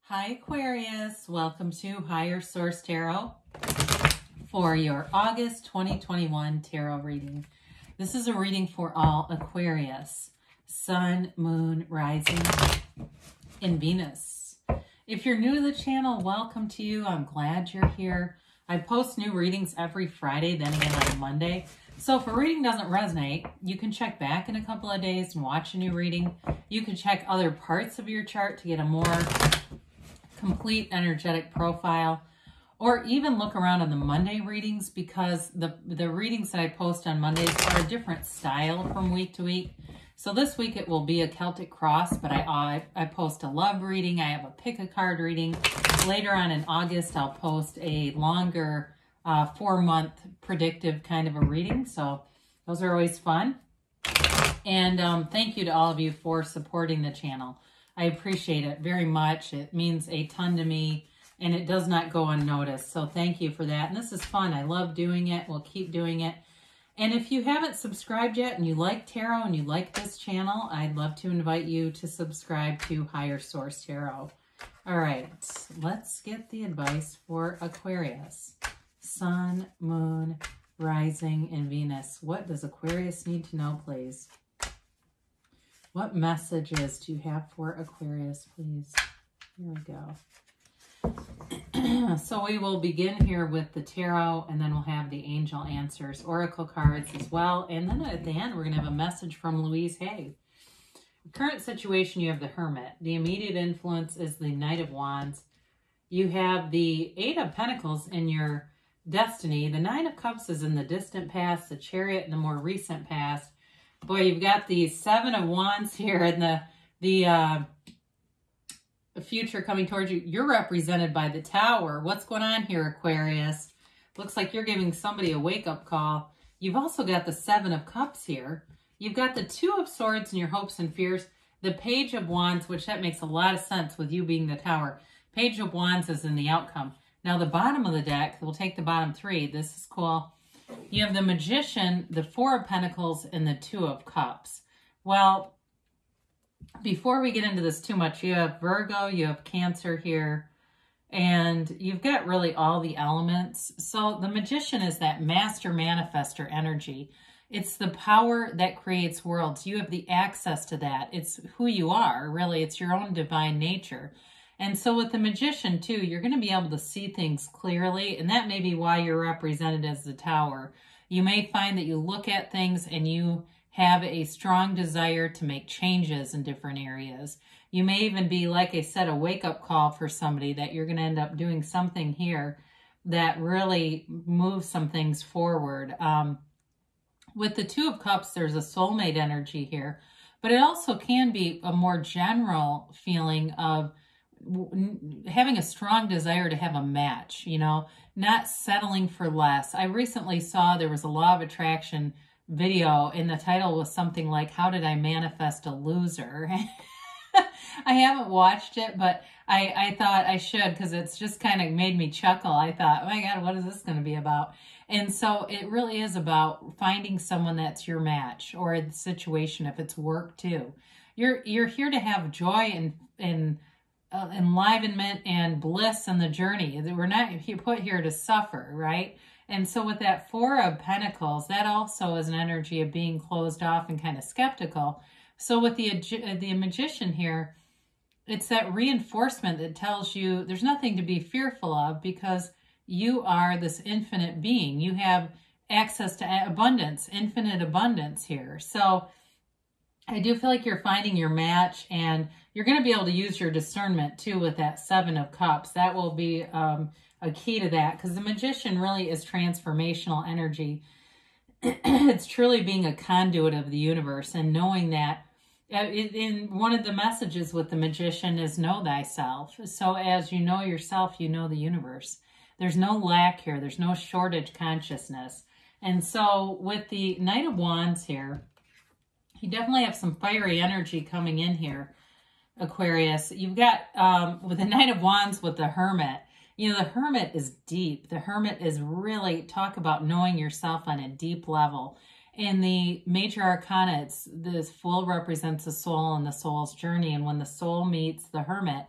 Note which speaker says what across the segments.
Speaker 1: Hi Aquarius, welcome to Higher Source Tarot for your August 2021 tarot reading. This is a reading for all Aquarius, Sun, Moon, Rising, and Venus. If you're new to the channel, welcome to you. I'm glad you're here. I post new readings every Friday, then again on Monday. So if a reading doesn't resonate, you can check back in a couple of days and watch a new reading. You can check other parts of your chart to get a more complete energetic profile, or even look around on the Monday readings, because the readings that I post on Mondays are a different style from week to week. So this week it will be a Celtic cross, but I post a love reading. I have a pick a card reading. Later on in August, I'll post a longer 4-month predictive kind of a reading. So those are always fun. And thank you to all of you for supporting the channel. I appreciate it very much. It means a ton to me, and it does not go unnoticed. So thank you for that. And this is fun. I love doing it. We'll keep doing it. And if you haven't subscribed yet and you like tarot and you like this channel, I'd love to invite you to subscribe to Higher Source Tarot. All right, let's get the advice for Aquarius. Sun, Moon, Rising, and Venus. What does Aquarius need to know, please? What messages do you have for Aquarius, please? Here we go. So we will begin here with the tarot, and then we'll have the angel answers, oracle cards as well. And then at the end, we're going to have a message from Louise Hay. Current situation, you have the Hermit. The immediate influence is the Knight of Wands. You have the Eight of Pentacles in your destiny. The Nine of Cups is in the distant past, the Chariot in the more recent past. Boy, you've got the Seven of Wands here and the future coming towards you. You're represented by the Tower. What's going on here, Aquarius? Looks like you're giving somebody a wake-up call. You've also got the Seven of Cups here. You've got the Two of Swords in your hopes and fears. The Page of Wands, which that makes a lot of sense with you being the Tower. Page of Wands is in the outcome. Now, the bottom of the deck, we'll take the bottom three. This is cool. You have the Magician, the Four of Pentacles, and the Two of Cups. Well, before we get into this too much, you have Virgo, you have Cancer here, and you've got really all the elements. So the Magician is that master manifester energy. It's the power that creates worlds. You have the access to that. It's who you are, really. It's your own divine nature. And so with the Magician, too, you're going to be able to see things clearly, and that may be why you're represented as the Tower. You may find that you look at things and you have a strong desire to make changes in different areas. You may even be, like I said, a wake-up call for somebody, that you're going to end up doing something here that really moves some things forward. With the Two of Cups, there's a soulmate energy here, but it also can be a more general feeling of having a strong desire to have a match, you know, not settling for less. I recently saw there was a Law of Attraction video, and the title was something like, How Did I Manifest a Loser? I haven't watched it, but I thought I should, because it's just kind of made me chuckle. I thought, oh my God, what is this going to be about? And so it really is about finding someone that's your match, or the situation, if it's work too. You're here to have joy and enlivenment and bliss in the journey. We're not put here to suffer, right? And so with that Four of Pentacles, that also is an energy of being closed off and kind of skeptical. So with the Magician here, it's that reinforcement that tells you there's nothing to be fearful of, because you are this infinite being. You have access to abundance, infinite abundance here. So I do feel like you're finding your match, and you're going to be able to use your discernment too with that Seven of Cups. That will be a key to that, because the Magician really is transformational energy. It's truly being a conduit of the universe, and knowing that in one of the messages with the Magician is know thyself. So as you know yourself, you know the universe. There's no lack here. There's no shortage consciousness. And so with the Knight of Wands here, you definitely have some fiery energy coming in here, Aquarius. You've got, with the Knight of Wands with the Hermit, you know, the Hermit is deep. The Hermit is really, talk about knowing yourself on a deep level. In the major arcana, this Fool represents the soul and the soul's journey. And when the soul meets the Hermit,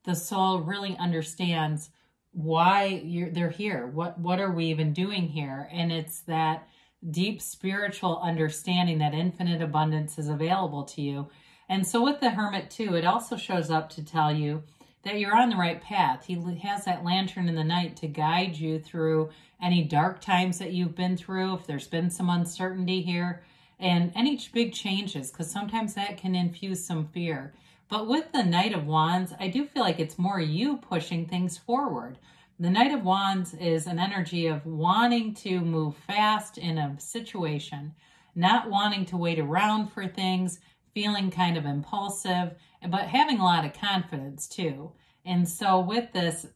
Speaker 1: the soul really understands why they're here. What are we even doing here? And it's that deep spiritual understanding that infinite abundance is available to you. And so with the Hermit too, it also shows up to tell you that you're on the right path. He has that lantern in the night to guide you through any dark times that you've been through, if there's been some uncertainty here, and any big changes, because sometimes that can infuse some fear. But with the Knight of Wands, I do feel like it's more you pushing things forward. The Knight of Wands is an energy of wanting to move fast in a situation, not wanting to wait around for things, feeling kind of impulsive, but having a lot of confidence too. And so with this,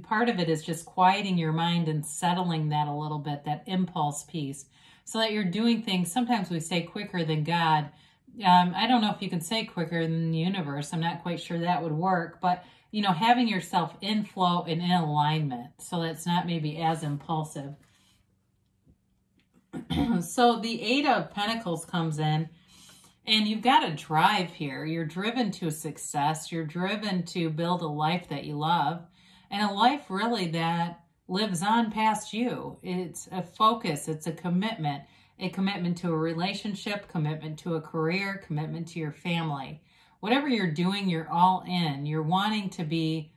Speaker 1: part of it is just quieting your mind and settling that a little bit, that impulse piece, so that you're doing things. Sometimes we say quicker than God. I don't know if you can say quicker than the universe. I'm not quite sure that would work, but you know, having yourself in flow and in alignment, so that's not maybe as impulsive. So the Eight of Pentacles comes in, and you've got a drive here. You're driven to success. You're driven to build a life that you love, and a life really that lives on past you. It's a focus. It's a commitment to a relationship, commitment to a career, commitment to your family. Whatever you're doing, you're all in. You're wanting to be,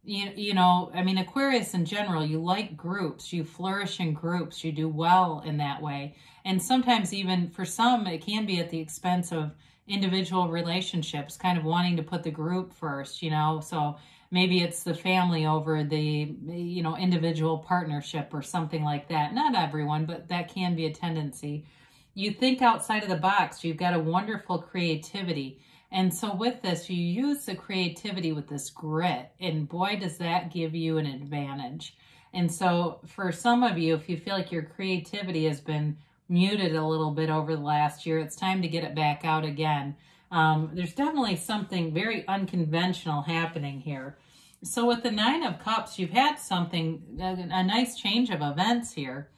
Speaker 1: you know, I mean, Aquarius in general, you like groups. You flourish in groups. You do well in that way. And sometimes even for some, it can be at the expense of individual relationships, kind of wanting to put the group first, you know. So maybe it's the family over the, you know, individual partnership or something like that. Not everyone, but that can be a tendency. You think outside of the box. You've got a wonderful creativity. And so with this, you use the creativity with this grit, and boy, does that give you an advantage. And so for some of you, if you feel like your creativity has been muted a little bit over the last year, it's time to get it back out again. There's definitely something very unconventional happening here. So with the Nine of Cups, you've had something, a nice change of events here.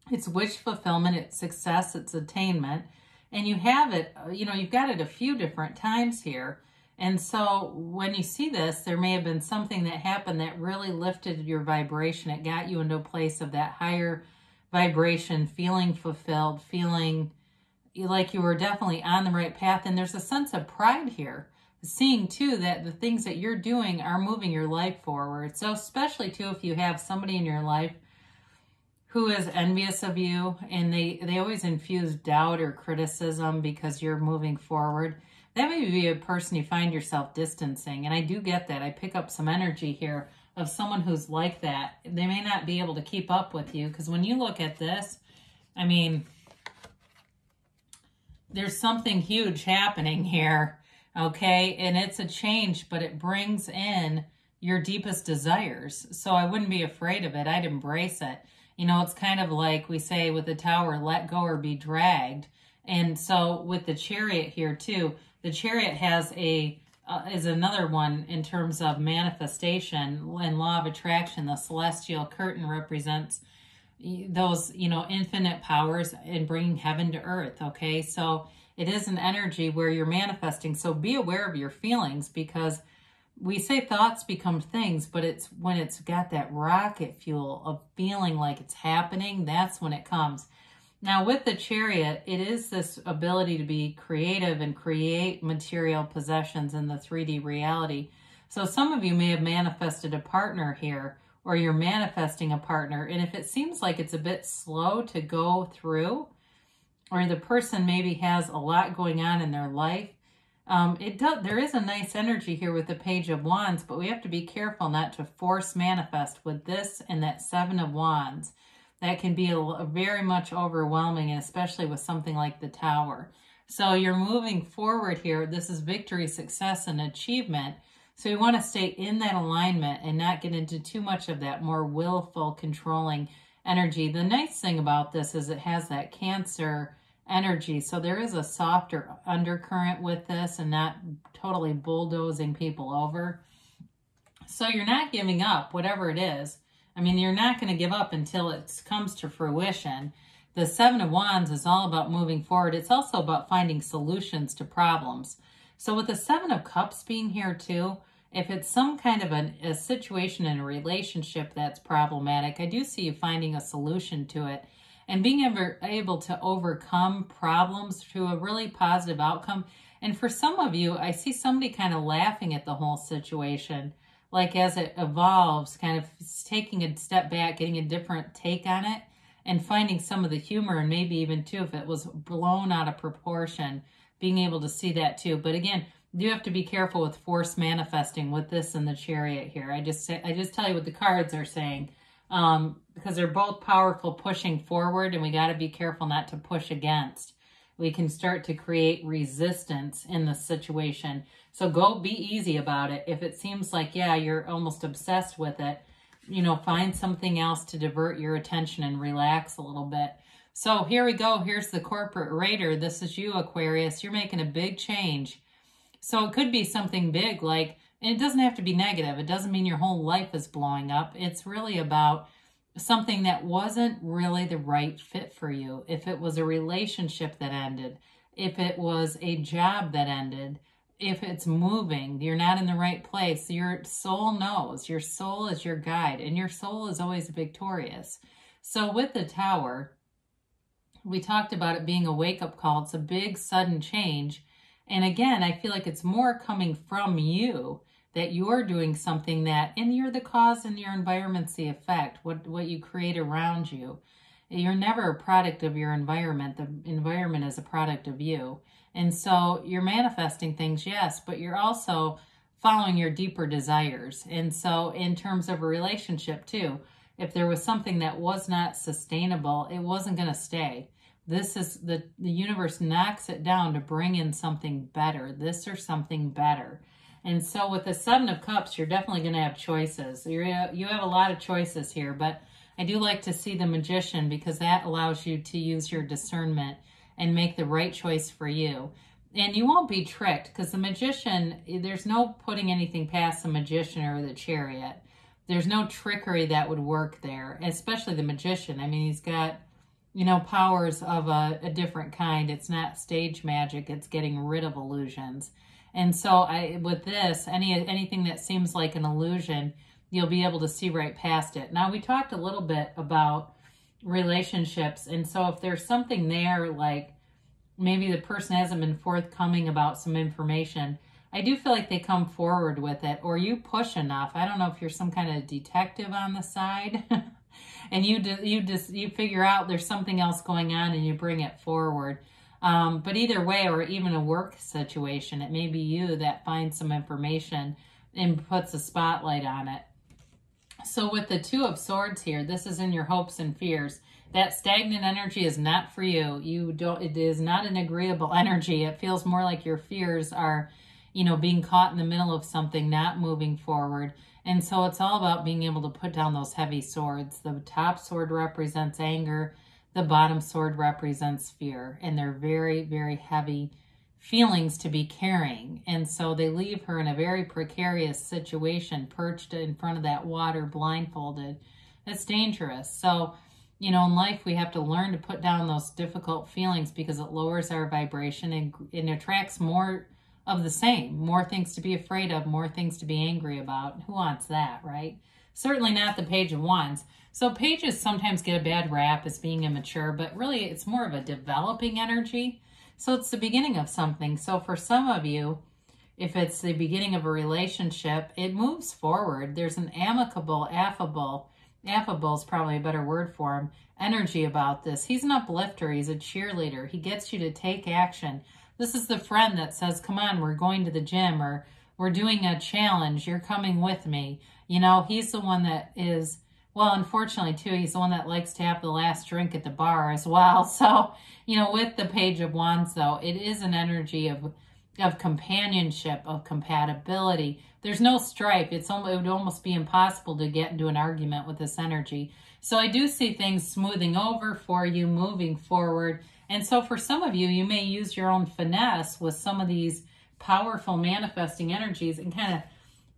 Speaker 1: It's wish fulfillment, it's success, it's attainment. And you have it, you know, you've got it a few different times here. And so when you see this, there may have been something that happened that really lifted your vibration. It got you into a place of that higher vibration, feeling fulfilled, feeling like you were definitely on the right path. And there's a sense of pride here, seeing too that the things that you're doing are moving your life forward. So especially too if you have somebody in your life who is envious of you, and they always infuse doubt or criticism because you're moving forward. That may be a person you find yourself distancing, and I do get that. I pick up some energy here of someone who's like that. They may not be able to keep up with you, because when you look at this, I mean, there's something huge happening here, okay? And it's a change, but it brings in your deepest desires. So I wouldn't be afraid of it. I'd embrace it. You know, it's kind of like we say with the Tower, let go or be dragged. And so with the Chariot here too, the Chariot has is another one in terms of manifestation and law of attraction. The celestial curtain represents those, you know, infinite powers in bringing heaven to earth, okay? So it is an energy where you're manifesting. So be aware of your feelings, because we say thoughts become things, but it's when it's got that rocket fuel of feeling like it's happening, that's when it comes. Now with the Chariot, it is this ability to be creative and create material possessions in the 3D reality. So some of you may have manifested a partner here, or you're manifesting a partner, and if it seems like it's a bit slow to go through, or the person maybe has a lot going on in their life, there is a nice energy here with the Page of Wands, but we have to be careful not to force manifest with this and that Seven of Wands. That can be very much overwhelming, and especially with something like the Tower. So you're moving forward here. This is victory, success, and achievement. So you want to stay in that alignment and not get into too much of that more willful, controlling energy. The nice thing about this is it has that Cancer energy. So there is a softer undercurrent with this and not totally bulldozing people over. So you're not giving up, whatever it is. I mean, you're not going to give up until it comes to fruition. The Seven of Wands is all about moving forward. It's also about finding solutions to problems. So with the Seven of Cups being here too, if it's some kind of a situation in a relationship that's problematic, I do see you finding a solution to it and being able to overcome problems to a really positive outcome. And for some of you, I see somebody kind of laughing at the whole situation, like as it evolves, kind of taking a step back, getting a different take on it, and finding some of the humor, and maybe even too, if it was blown out of proportion, being able to see that too. But again, you have to be careful with force manifesting with this and the Chariot here. I just tell you what the cards are saying, because they're both powerful pushing forward, and we got to be careful not to push against. We can start to create resistance in the situation. So go be easy about it. If it seems like, yeah, you're almost obsessed with it, you know, find something else to divert your attention and relax a little bit. So here we go. Here's the corporate raider. This is you, Aquarius. You're making a big change. So it could be something big, like, and it doesn't have to be negative. It doesn't mean your whole life is blowing up. It's really about something that wasn't really the right fit for you. If it was a relationship that ended, if it was a job that ended, if it's moving, you're not in the right place, your soul knows. Your soul is your guide, and your soul is always victorious. So with the Tower, we talked about it being a wake-up call. It's a big, sudden change. And again, I feel like it's more coming from you, that you're doing something that, and you're the cause and your environment's the effect, what you create around you. You're never a product of your environment. The environment is a product of you. And so you're manifesting things, yes, but you're also following your deeper desires. And so in terms of a relationship too, if there was something that was not sustainable, it wasn't going to stay. This is the universe knocks it down to bring in something better, this or something better. And so with the Seven of Cups, you're definitely going to have choices. You have a lot of choices here, but I do like to see the Magician, because that allows you to use your discernment and make the right choice for you. And you won't be tricked, because the Magician, there's no putting anything past the Magician or the Chariot. There's no trickery that would work there, especially the Magician. I mean, he's got, you know, powers of a different kind. It's not stage magic. It's getting rid of illusions. And so with this, anything that seems like an illusion, you'll be able to see right past it. Now, we talked a little bit about relationships. And so if there's something there, like maybe the person hasn't been forthcoming about some information, I do feel like they come forward with it, or you push enough. I don't know if you're some kind of detective on the side and you figure out there's something else going on and you bring it forward. But either way, or even a work situation, it may be you that finds some information and puts a spotlight on it. So with the Two of Swords here, this is in your hopes and fears. That stagnant energy is not for you. It is not an agreeable energy. It feels more like your fears are, you know, being caught in the middle of something, not moving forward. And so it's all about being able to put down those heavy swords. The top sword represents anger. The bottom sword represents fear, and they're very, very heavy feelings to be carrying. And so they leave her in a very precarious situation, perched in front of that water, blindfolded. That's dangerous. So, you know, in life, we have to learn to put down those difficult feelings, because it lowers our vibration and attracts more of the same, more things to be afraid of, more things to be angry about. Who wants that, right? Certainly not the Page of Wands. So pages sometimes get a bad rap as being immature, but really it's more of a developing energy. So it's the beginning of something. So for some of you, if it's the beginning of a relationship, it moves forward. There's an amicable, affable is probably a better word for him, energy about this. He's an uplifter. He's a cheerleader. He gets you to take action. This is the friend that says, come on, we're going to the gym, or we're doing a challenge. You're coming with me. You know, he's the one that is, well, unfortunately, too, he's the one that likes to have the last drink at the bar as well. So, you know, with the Page of Wands, though, it is an energy of companionship, of compatibility. There's no strife. It would almost be impossible to get into an argument with this energy. So I do see things smoothing over for you, moving forward. And so for some of you, you may use your own finesse with some of these powerful manifesting energies and kind of,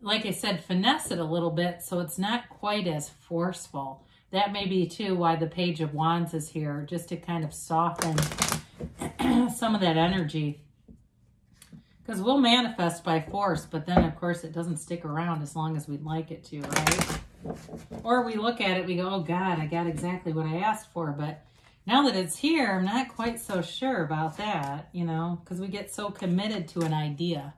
Speaker 1: like I said, finesse it a little bit so it's not quite as forceful. That may be, too, why the Page of Wands is here, just to kind of soften some of that energy. Because we'll manifest by force, but then, of course, it doesn't stick around as long as we'd like it to, right? Or we look at it, we go, oh, God, I got exactly what I asked for. But now that it's here, I'm not quite so sure about that, you know, because we get so committed to an idea.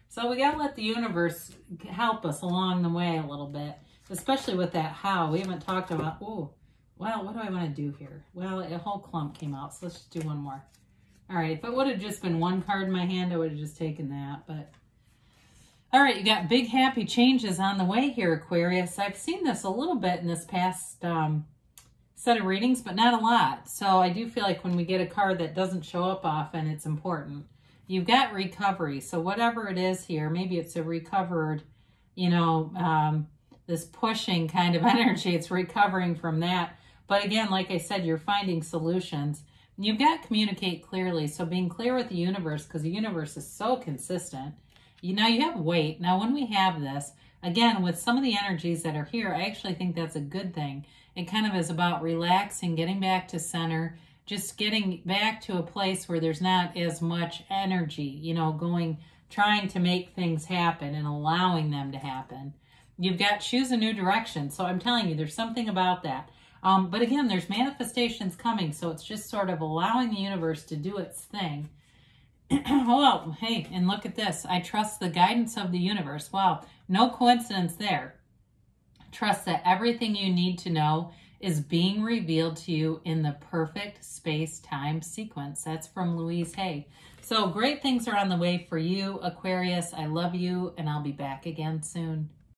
Speaker 1: So we got to let the universe help us along the way a little bit, especially with that how. We haven't talked about, oh, well, what do I want to do here? Well, a whole clump came out, so let's just do one more. All right, if it would have just been one card in my hand, I would have just taken that. But all right, you got big happy changes on the way here, Aquarius. I've seen this a little bit in this past set of readings, but not a lot. So I do feel like when we get a card that doesn't show up often, it's important. You've got recovery. So whatever it is here, maybe it's a recovered, you know, this pushing kind of energy. It's recovering from that. But again, like I said, you're finding solutions. You've got to communicate clearly. So being clear with the universe, because the universe is so consistent. Now you have weight. Now when we have this, again, with some of the energies that are here, I actually think that's a good thing. It kind of is about relaxing, getting back to center, just getting back to a place where there's not as much energy, you know, trying to make things happen and allowing them to happen. You've got choose a new direction. So I'm telling you, there's something about that. But again, there's manifestations coming, so it's just sort of allowing the universe to do its thing. Oh, hey, and look at this. I trust the guidance of the universe. Wow, no coincidence there. Trust that everything you need to know is being revealed to you in the perfect space-time sequence. That's from Louise Hay. So great things are on the way for you, Aquarius. I love you, and I'll be back again soon.